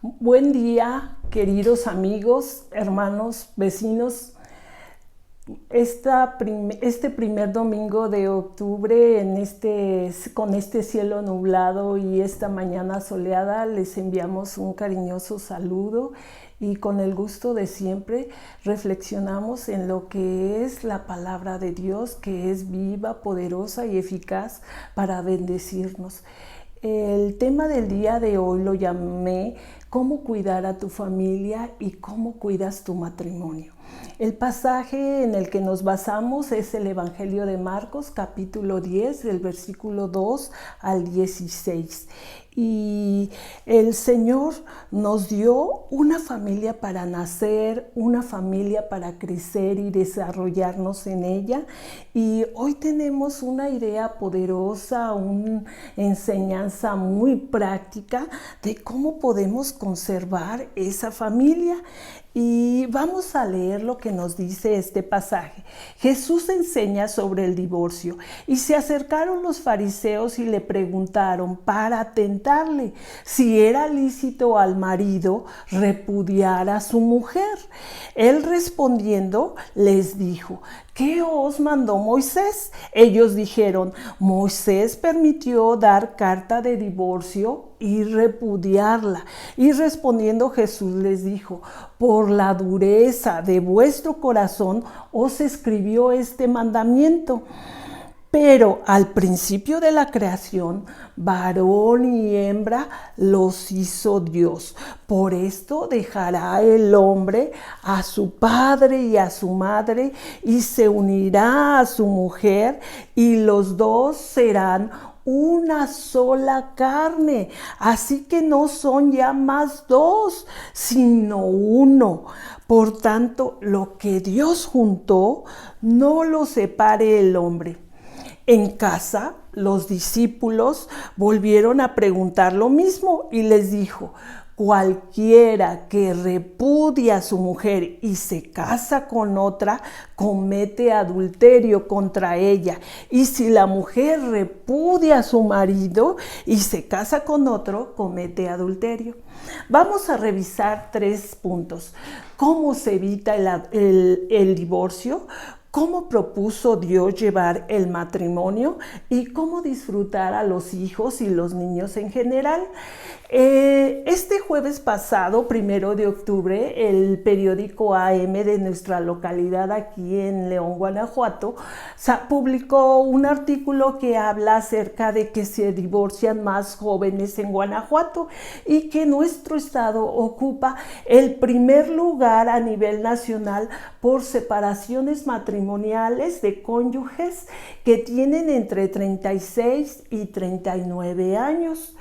Buen día, queridos amigos, hermanos, vecinos. Este primer domingo de octubre, con este cielo nublado y esta mañana soleada, les enviamos un cariñoso saludo y con el gusto de siempre reflexionamos en lo que es la palabra de Dios, que es viva, poderosa y eficaz para bendecirnos. El tema del día de hoy lo llamé cómo cuidar a tu familia y cómo cuidas tu matrimonio. El pasaje en el que nos basamos es el Evangelio de Marcos, capítulo 10, del versículo 2 al 16. Y el Señor nos dio una familia para nacer, una familia para crecer y desarrollarnos en ella. Y hoy tenemos una idea poderosa, una enseñanza muy práctica de cómo podemos conservar esa familia. Y vamos a leer lo que nos dice este pasaje. Jesús enseña sobre el divorcio y se acercaron los fariseos y le preguntaron para tentarle si era lícito al marido repudiar a su mujer. Él respondiendo les dijo: ¿qué os mandó Moisés? Ellos dijeron: Moisés permitió dar carta de divorcio y repudiarla. Y respondiendo Jesús les dijo: por la dureza de vuestro corazón os escribió este mandamiento. Pero al principio de la creación, varón y hembra los hizo Dios. Por esto dejará el hombre a su padre y a su madre y se unirá a su mujer y los dos serán una sola carne. Así que no son ya más dos, sino uno. Por tanto, lo que Dios juntó, no lo separe el hombre. En casa, los discípulos volvieron a preguntar lo mismo y les dijo: cualquiera que repudia a su mujer y se casa con otra, comete adulterio contra ella. Y si la mujer repudia a su marido y se casa con otro, comete adulterio. Vamos a revisar 3 puntos. ¿Cómo se evita el divorcio? ¿Cómo propuso Dios llevar el matrimonio? Y cómo disfrutar a los hijos y los niños en general. Este jueves pasado, 1 de octubre, el periódico AM de nuestra localidad aquí en León, Guanajuato, publicó un artículo que habla acerca de que se divorcian más jóvenes en Guanajuato y que nuestro estado ocupa el primer lugar a nivel nacional por separaciones matrimoniales de cónyuges que tienen entre 36 y 39 años.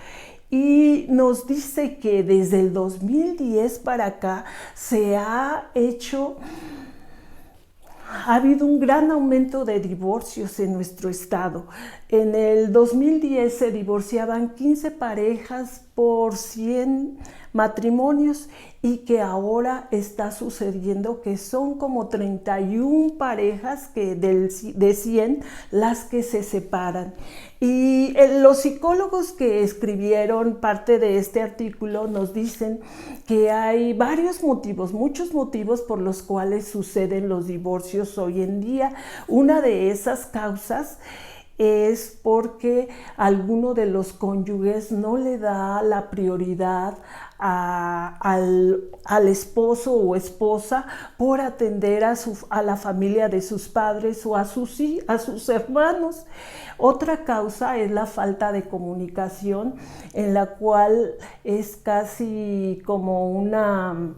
Y nos dice que desde el 2010 para acá ha habido un gran aumento de divorcios en nuestro estado. En el 2010 se divorciaban 15 parejas por 100 matrimonios y que ahora está sucediendo que son como 31 parejas de 100 las que se separan. Y los psicólogos que escribieron parte de este artículo nos dicen que hay muchos motivos por los cuales suceden los divorcios hoy en día. Una de esas causas es porque alguno de los cónyuges no le da la prioridad al esposo o esposa por atender a la familia de sus padres o a sus hermanos. Otra causa es la falta de comunicación, en la cual es casi como una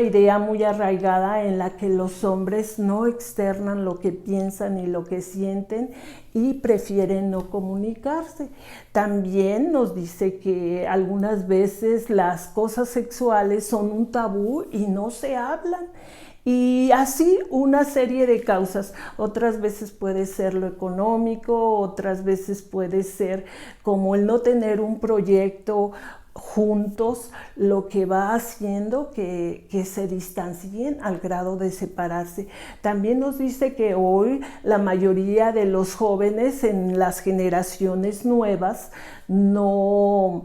idea muy arraigada en la que los hombres no externan lo que piensan y lo que sienten y prefieren no comunicarse. También nos dice que algunas veces las cosas sexuales son un tabú y no se hablan. Y así una serie de causas. Otras veces puede ser lo económico, otras veces puede ser como el no tener un proyecto juntos, lo que va haciendo que se distancien al grado de separarse. También nos dice que hoy la mayoría de los jóvenes en las generaciones nuevas no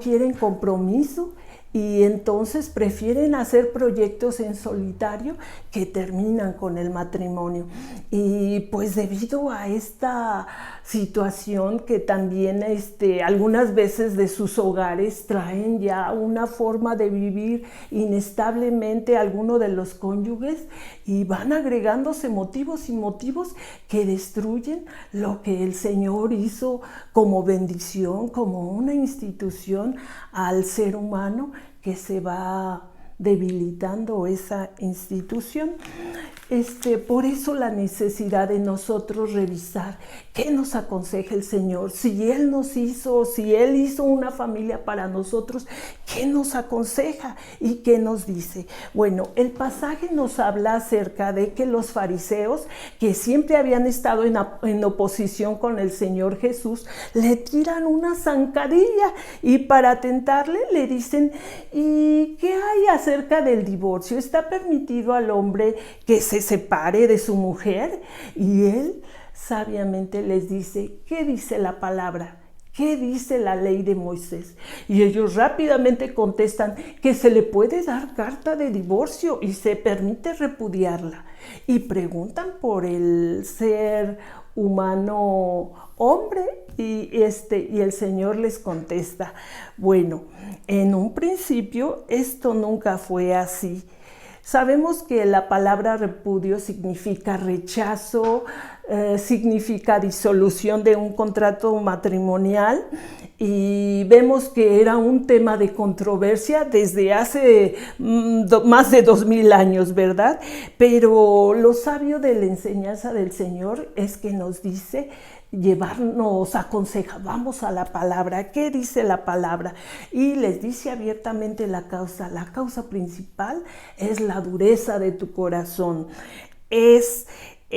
quieren compromiso y entonces prefieren hacer proyectos en solitario que terminan con el matrimonio. Y pues debido a esta situación que también algunas veces de sus hogares traen ya una forma de vivir inestablemente alguno de los cónyuges y van agregándose motivos y motivos que destruyen lo que el Señor hizo como bendición, como una institución al ser humano, que se va debilitando esa institución. Por eso la necesidad de nosotros revisar qué nos aconseja el Señor. Si Él hizo una familia para nosotros, ¿qué nos aconseja y qué nos dice? Bueno, el pasaje nos habla acerca de que los fariseos, que siempre habían estado en oposición con el Señor Jesús, le tiran una zancadilla y para tentarle le dicen: ¿y qué hay acerca del divorcio? ¿Está permitido al hombre que se separe de su mujer? Y él sabiamente les dice: ¿qué dice la palabra? ¿Qué dice la ley de Moisés? Y ellos rápidamente contestan que se le puede dar carta de divorcio y se permite repudiarla. Y preguntan por el ser humano hombre y el Señor les contesta: bueno, en un principio esto nunca fue así. Sabemos que la palabra repudio significa rechazo, significa disolución de un contrato matrimonial, y vemos que era un tema de controversia desde hace más de 2000 años, ¿verdad? Pero lo sabio de la enseñanza del Señor es que nos dice aconseja, vamos a la palabra, ¿qué dice la palabra? Y les dice abiertamente la causa principal es la dureza de tu corazón, es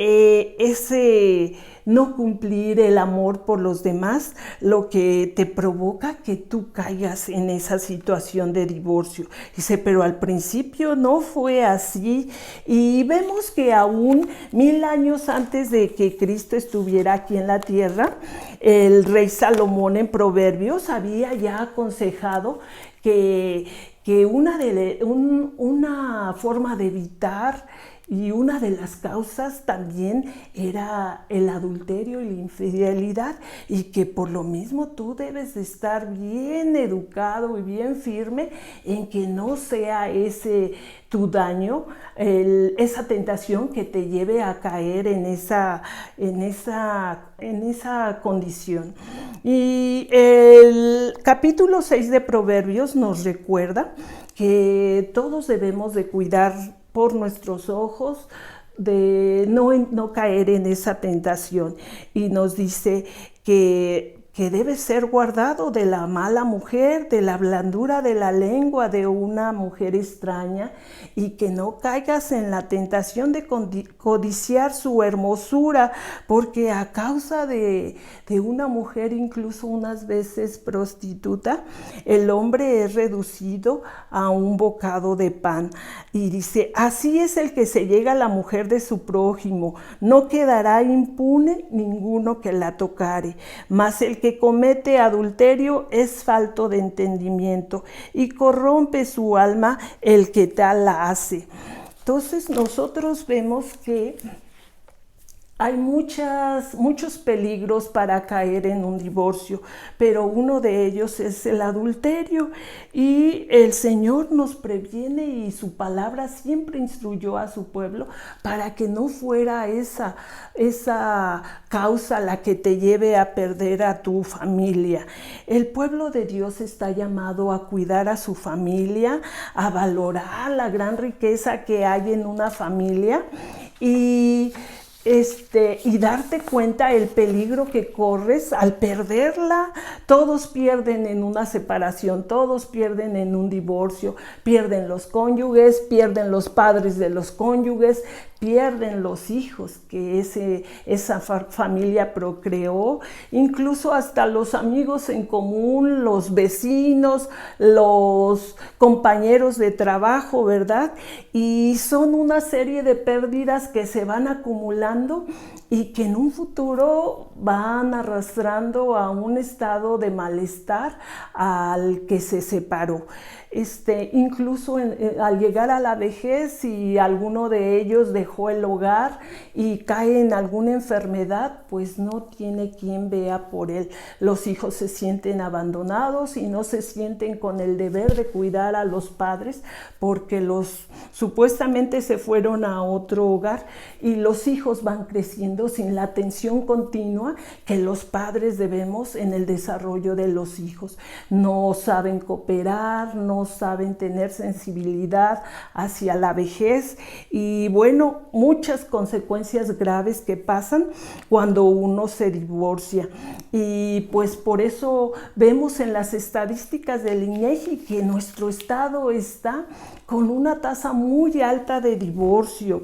ese no cumplir el amor por los demás lo que te provoca que tú caigas en esa situación de divorcio. Dice, pero al principio no fue así, y vemos que aún 1000 años antes de que Cristo estuviera aquí en la tierra, el rey Salomón en Proverbios había ya aconsejado que una forma de evitar y una de las causas también era el adulterio y la infidelidad, y que por lo mismo tú debes de estar bien educado y bien firme en que no sea ese tu daño, esa tentación que te lleve a caer en esa condición. Y el capítulo 6 de Proverbios nos recuerda que todos debemos de cuidar por nuestros ojos, de no caer en esa tentación, y nos dice que debe ser guardado de la mala mujer, de la blandura de la lengua de una mujer extraña, y que no caigas en la tentación de codiciar su hermosura, porque a causa de una mujer, incluso unas veces prostituta, el hombre es reducido a un bocado de pan. Y dice, así es el que se llega a la mujer de su prójimo, no quedará impune ninguno que la tocare, mas el que comete adulterio es falto de entendimiento, y corrompe su alma el que tal la hace. Entonces nosotros vemos que hay muchos peligros para caer en un divorcio, pero uno de ellos es el adulterio, y el Señor nos previene, y su palabra siempre instruyó a su pueblo para que no fuera esa causa la que te lleve a perder a tu familia. El pueblo de Dios está llamado a cuidar a su familia, a valorar la gran riqueza que hay en una familia, y darte cuenta el peligro que corres al perderla. Todos pierden en una separación, todos pierden en un divorcio, pierden los cónyuges, pierden los padres de los cónyuges, pierden los hijos que esa familia procreó, incluso hasta los amigos en común, los vecinos, los compañeros de trabajo, ¿verdad? Y son una serie de pérdidas que se van acumulando separando y que en un futuro van arrastrando a un estado de malestar al que se separó. Incluso al llegar a la vejez, si alguno de ellos dejó el hogar y cae en alguna enfermedad, pues no tiene quien vea por él. Los hijos se sienten abandonados y no se sienten con el deber de cuidar a los padres porque los supuestamente se fueron a otro hogar, y los hijos van creciendo sin la atención continua que los padres debemos en el desarrollo de los hijos. No saben cooperar, no saben tener sensibilidad hacia la vejez, y bueno, muchas consecuencias graves que pasan cuando uno se divorcia. Y pues por eso vemos en las estadísticas del INEGI que nuestro estado está con una tasa muy alta de divorcio.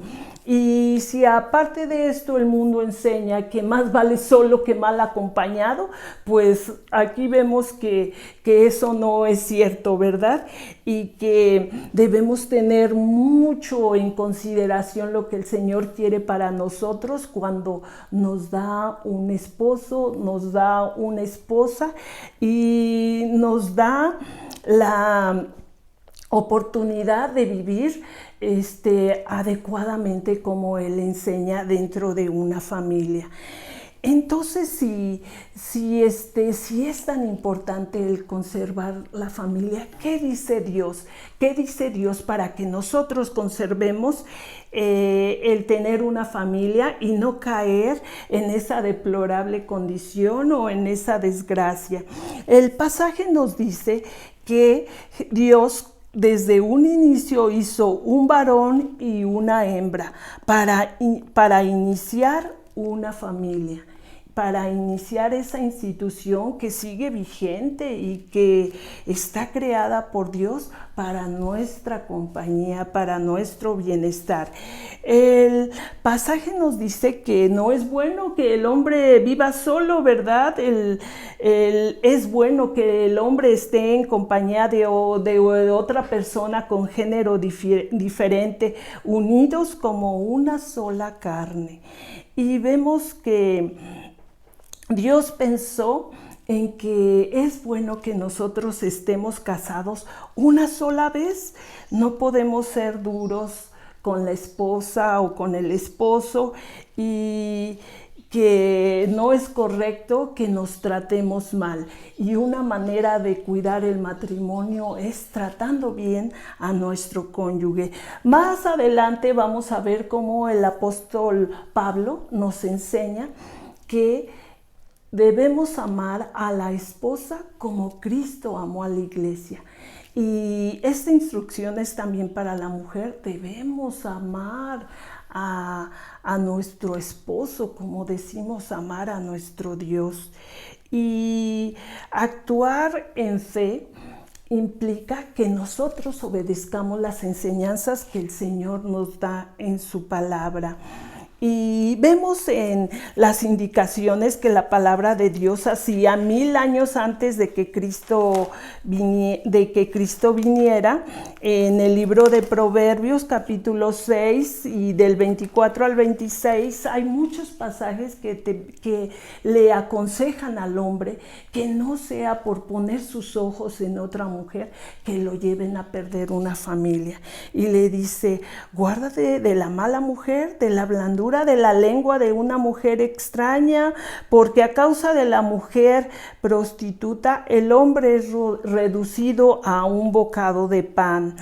Y si aparte de esto el mundo enseña que más vale solo que mal acompañado, pues aquí vemos que eso no es cierto, ¿verdad? Y que debemos tener mucho en consideración lo que el Señor quiere para nosotros cuando nos da un esposo, nos da una esposa y nos da la oportunidad de vivir adecuadamente como Él enseña dentro de una familia. Entonces, si es tan importante el conservar la familia, ¿qué dice Dios? ¿Qué dice Dios para que nosotros conservemos el tener una familia y no caer en esa deplorable condición o en esa desgracia? El pasaje nos dice que Dios desde un inicio hizo un varón y una hembra para iniciar una familia, para iniciar esa institución que sigue vigente y que está creada por Dios para nuestra compañía, para nuestro bienestar. El pasaje nos dice que no es bueno que el hombre viva solo, ¿verdad? Es bueno que el hombre esté en compañía de otra persona con género diferente, unidos como una sola carne. Y vemos que Dios pensó en que es bueno que nosotros estemos casados una sola vez. No podemos ser duros con la esposa o con el esposo, y que no es correcto que nos tratemos mal. Y una manera de cuidar el matrimonio es tratando bien a nuestro cónyuge. Más adelante vamos a ver cómo el apóstol Pablo nos enseña que debemos amar a la esposa como Cristo amó a la iglesia. Y esta instrucción es también para la mujer. Debemos amar a nuestro esposo como decimos amar a nuestro Dios. Y actuar en fe implica que nosotros obedezcamos las enseñanzas que el Señor nos da en su palabra. Y vemos en las indicaciones que la palabra de Dios hacía 1000 años antes de que Cristo viniera, en el libro de Proverbios capítulo 6 y del 24 al 26, hay muchos pasajes que le aconsejan al hombre que no sea por poner sus ojos en otra mujer que lo lleven a perder una familia. Y le dice: guárdate de la mala mujer, de la blandura de la lengua de una mujer extraña, porque a causa de la mujer prostituta el hombre es reducido a un bocado de pan.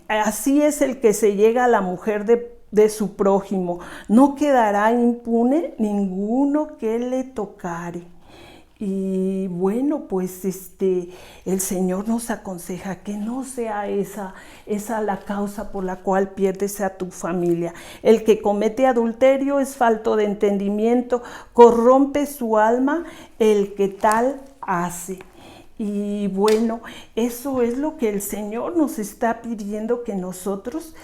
Así es el que se llega a la mujer de su prójimo, no quedará impune ninguno que le tocare. Y bueno, pues el Señor nos aconseja que no sea esa la causa por la cual pierdes a tu familia. El que comete adulterio es falto de entendimiento, corrompe su alma el que tal hace. Y bueno, eso es lo que el Señor nos está pidiendo, que nosotros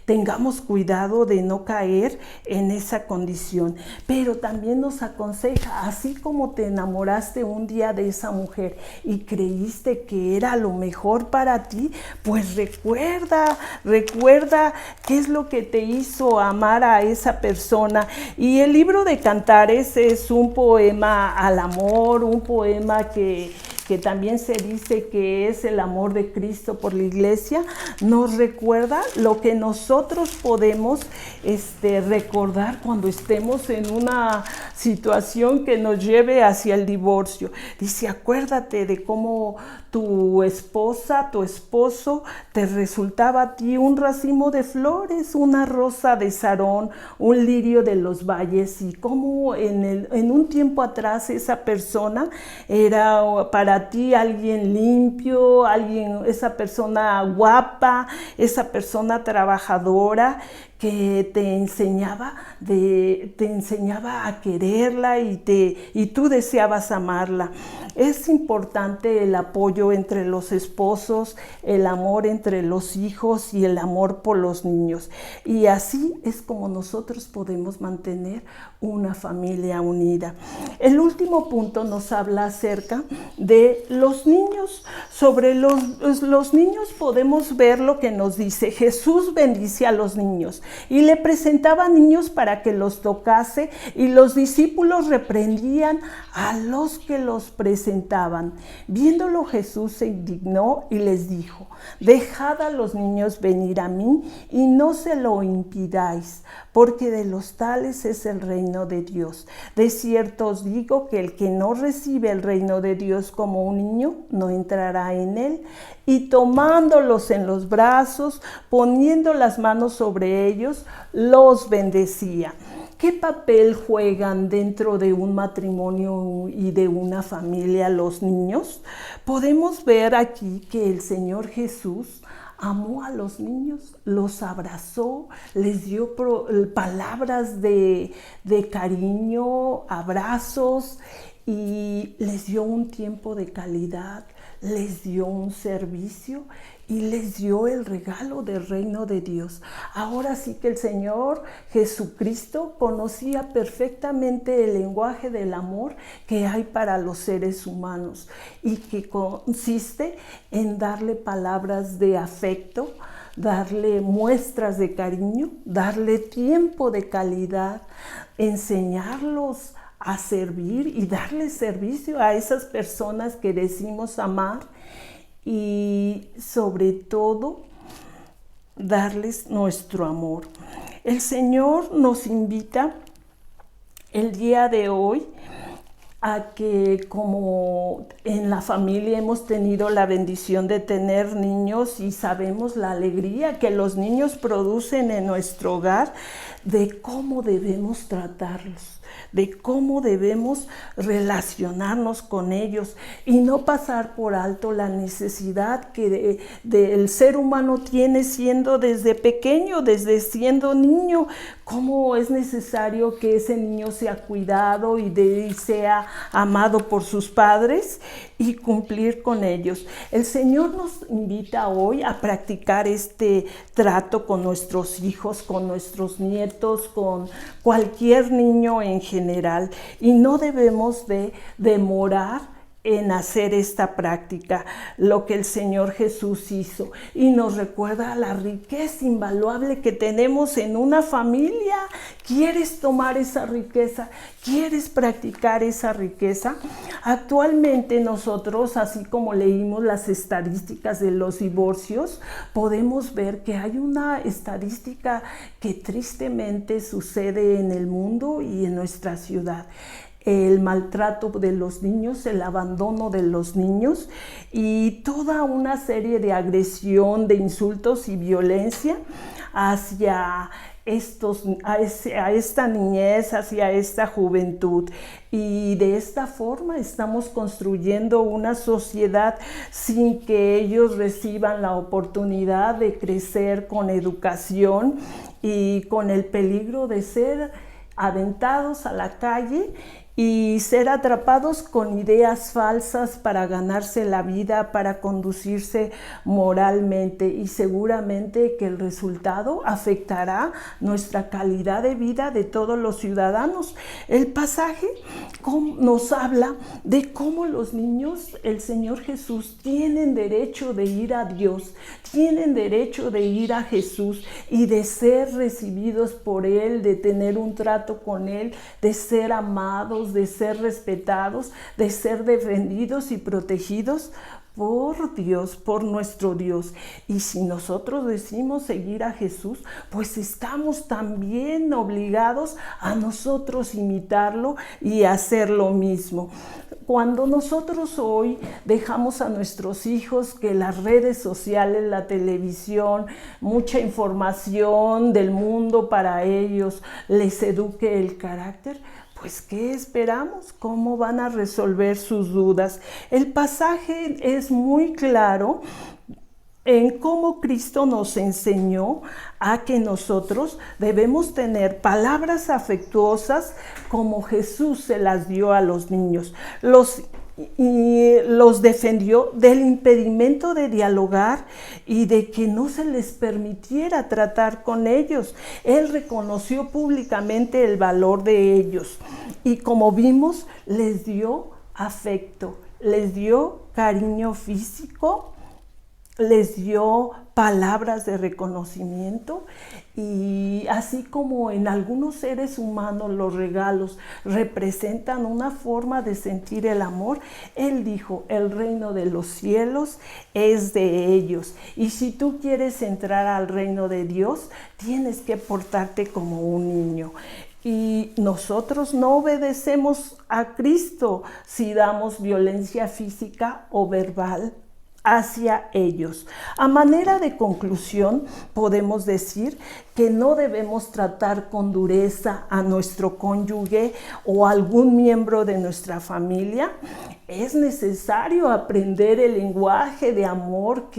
tengamos cuidado de no caer en esa condición. Pero también nos aconseja, así como te enamoraste un día de esa mujer y creíste que era lo mejor para ti, pues recuerda qué es lo que te hizo amar a esa persona. Y el libro de Cantares es un poema al amor, un poema que también se dice que es el amor de Cristo por la iglesia. Nos recuerda lo que nosotros podemos recordar cuando estemos en una situación que nos lleve hacia el divorcio. Dice, acuérdate de cómo tu esposa, tu esposo, te resultaba a ti un racimo de flores, una rosa de Sarón, un lirio de los valles, y cómo en un tiempo atrás esa persona era para ti alguien limpio, esa persona guapa, esa persona trabajadora, que te enseñaba a quererla y tú deseabas amarla. Es importante el apoyo entre los esposos, el amor entre los hijos y el amor por los niños. Y así es como nosotros podemos mantener una familia unida. El último punto nos habla acerca de los niños. Sobre los niños podemos ver lo que nos dice: Jesús bendice a los niños y le presentaba niños para que los tocase, y los discípulos reprendían a los que los presentaban. Viéndolo, Jesús se indignó y les dijo: dejad a los niños venir a mí y no se lo impidáis, porque de los tales es el reino de Dios. De cierto os digo que el que no recibe el reino de Dios como un niño, no entrará en él. Y tomándolos en los brazos, poniendo las manos sobre ellos, los bendecía. ¿Qué papel juegan dentro de un matrimonio y de una familia los niños? Podemos ver aquí que el Señor Jesús amó a los niños, los abrazó, les dio palabras de cariño, abrazos, y les dio un tiempo de calidad, les dio un servicio y les dio el regalo del reino de Dios. Ahora sí que el Señor Jesucristo conocía perfectamente el lenguaje del amor que hay para los seres humanos, y que consiste en darle palabras de afecto, darle muestras de cariño, darle tiempo de calidad, enseñarlos a servir y darle servicio a esas personas que decimos amar, y sobre todo darles nuestro amor. El Señor nos invita el día de hoy a que, como en la familia hemos tenido la bendición de tener niños y sabemos la alegría que los niños producen en nuestro hogar, de cómo debemos tratarlos, de cómo debemos relacionarnos con ellos y no pasar por alto la necesidad que el ser humano tiene siendo desde pequeño, desde siendo niño, cómo es necesario que ese niño sea cuidado y sea amado por sus padres y cumplir con ellos. El Señor nos invita hoy a practicar este trato con nuestros hijos, con nuestros nietos, con cualquier niño en general, y no debemos de demorar en hacer esta práctica, lo que el Señor Jesús hizo, y nos recuerda la riqueza invaluable que tenemos en una familia. ¿Quieres tomar esa riqueza? ¿Quieres practicar esa riqueza? Actualmente nosotros, así como leímos las estadísticas de los divorcios, podemos ver que hay una estadística que tristemente sucede en el mundo y en nuestra ciudad: el maltrato de los niños, el abandono de los niños y toda una serie de agresión, de insultos y violencia hacia esta niñez, hacia esta juventud. Y de esta forma estamos construyendo una sociedad sin que ellos reciban la oportunidad de crecer con educación y con el peligro de ser aventados a la calle y ser atrapados con ideas falsas para ganarse la vida, para conducirse moralmente, y seguramente que el resultado afectará nuestra calidad de vida de todos los ciudadanos. El pasaje nos habla de cómo los niños, el Señor Jesús, tienen derecho de ir a Dios, tienen derecho de ir a Jesús y de ser recibidos por Él, de tener un trato con Él, de ser amados, de ser respetados, de ser defendidos y protegidos por Dios, por nuestro Dios. Y si nosotros decimos seguir a Jesús, pues estamos también obligados a nosotros imitarlo y hacer lo mismo. Cuando nosotros hoy dejamos a nuestros hijos que las redes sociales, la televisión, mucha información del mundo para ellos les eduque el carácter, pues ¿qué esperamos? ¿Cómo van a resolver sus dudas? El pasaje es muy claro en cómo Cristo nos enseñó a que nosotros debemos tener palabras afectuosas como Jesús se las dio a los niños. Los defendió del impedimento de dialogar y de que no se les permitiera tratar con ellos. Él reconoció públicamente el valor de ellos y, como vimos, les dio afecto, les dio cariño físico, les dio palabras de reconocimiento, y así como en algunos seres humanos los regalos representan una forma de sentir el amor, Él dijo: el reino de los cielos es de ellos, y si tú quieres entrar al reino de Dios, tienes que portarte como un niño. Y nosotros no obedecemos a Cristo si damos violencia física o verbal hacia ellos. A manera de conclusión, podemos decir que no debemos tratar con dureza a nuestro cónyuge o a algún miembro de nuestra familia. Es necesario aprender el lenguaje de amor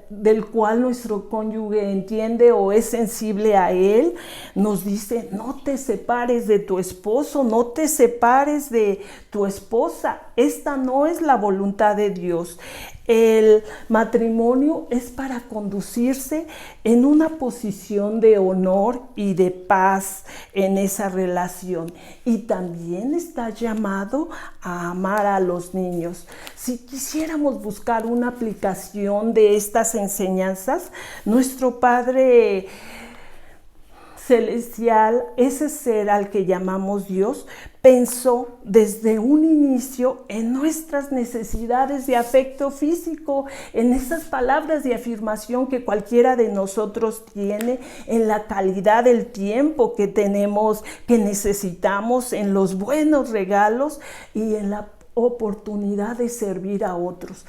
del cual nuestro cónyuge entiende o es sensible a él. Nos dice: no te separes de tu esposo, no te separes de tu esposa. Esta no es la voluntad de Dios. El matrimonio es para conducirse en una posición de honor y de paz en esa relación. Y también está llamado a amar a los niños. Si quisiéramos buscar una aplicación de estas enseñanzas, nuestro Padre Celestial, ese ser al que llamamos Dios, pensó desde un inicio en nuestras necesidades de afecto físico, en esas palabras de afirmación que cualquiera de nosotros tiene, en la calidad del tiempo que tenemos, que necesitamos, en los buenos regalos y en la oportunidad de servir a otros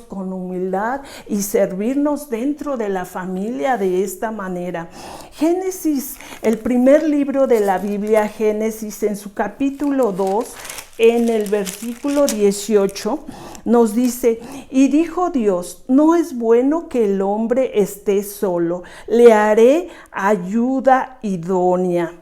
con humildad y servirnos dentro de la familia de esta manera. Génesis, el primer libro de la Biblia, Génesis, en su capítulo 2, en el versículo 18, nos dice: y dijo Dios: no es bueno que el hombre esté solo, le haré ayuda idónea.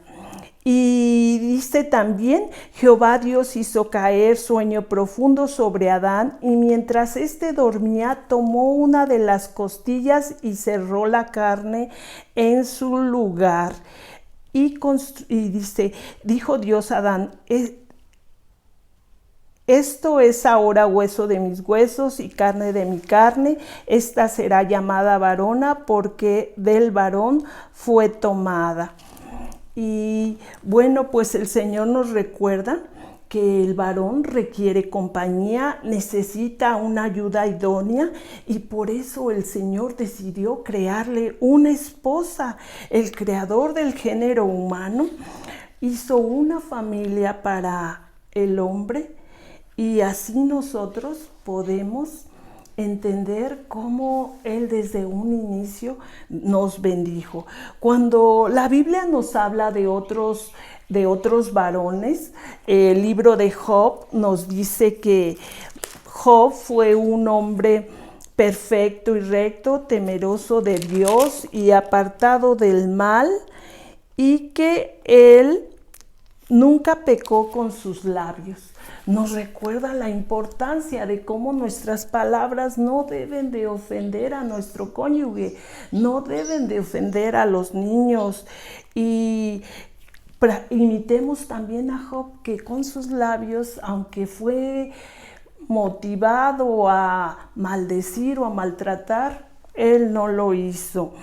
Y dice también: Jehová Dios hizo caer sueño profundo sobre Adán, y mientras éste dormía, tomó una de las costillas y cerró la carne en su lugar. Y dice: dijo Dios a Adán: esto es ahora hueso de mis huesos y carne de mi carne. Esta será llamada varona, porque del varón fue tomada. Y bueno, pues el Señor nos recuerda que el varón requiere compañía, necesita una ayuda idónea, y por eso el Señor decidió crearle una esposa. El creador del género humano hizo una familia para el hombre, y así nosotros podemos entender cómo Él desde un inicio nos bendijo. Cuando la Biblia nos habla de otros varones, el libro de Job nos dice que Job fue un hombre perfecto y recto, temeroso de Dios y apartado del mal, y que él nunca pecó con sus labios. Nos recuerda la importancia de cómo nuestras palabras no deben de ofender a nuestro cónyuge, no deben de ofender a los niños. Y imitemos también a Job, que con sus labios, aunque fue motivado a maldecir o a maltratar, él no lo hizo.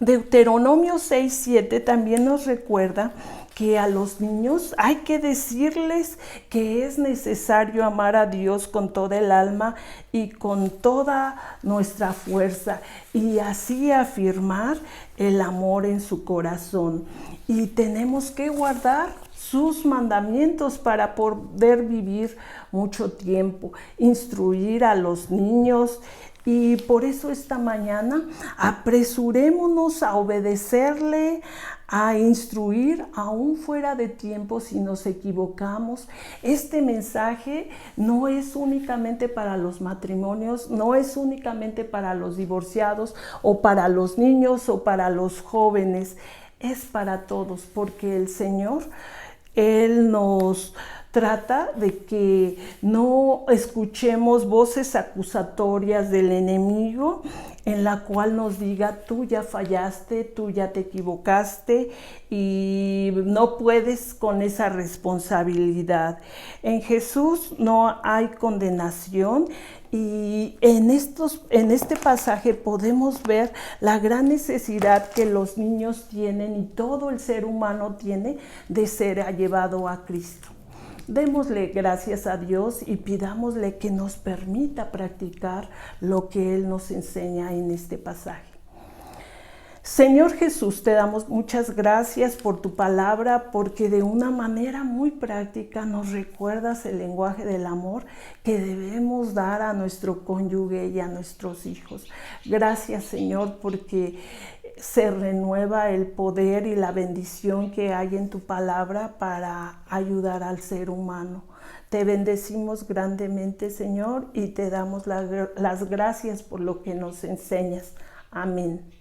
Deuteronomio 6:7 también nos recuerda que a los niños hay que decirles que es necesario amar a Dios con toda el alma y con toda nuestra fuerza, y así afirmar el amor en su corazón. Y tenemos que guardar sus mandamientos para poder vivir mucho tiempo, instruir a los niños. Y por eso esta mañana apresurémonos a obedecerle, a instruir, aún fuera de tiempo si nos equivocamos. Este mensaje no es únicamente para los matrimonios, no es únicamente para los divorciados o para los niños o para los jóvenes, es para todos, porque el Señor, Él nos trata de que no escuchemos voces acusatorias del enemigo en la cual nos diga: tú ya fallaste, tú ya te equivocaste y no puedes con esa responsabilidad. En Jesús no hay condenación, y en este pasaje podemos ver la gran necesidad que los niños tienen y todo el ser humano tiene de ser llevado a Cristo. Démosle gracias a Dios y pidámosle que nos permita practicar lo que Él nos enseña en este pasaje. Señor Jesús, te damos muchas gracias por tu palabra, porque de una manera muy práctica nos recuerdas el lenguaje del amor que debemos dar a nuestro cónyuge y a nuestros hijos. Gracias, Señor, porque se renueva el poder y la bendición que hay en tu palabra para ayudar al ser humano. Te bendecimos grandemente, Señor, y te damos las gracias por lo que nos enseñas. Amén.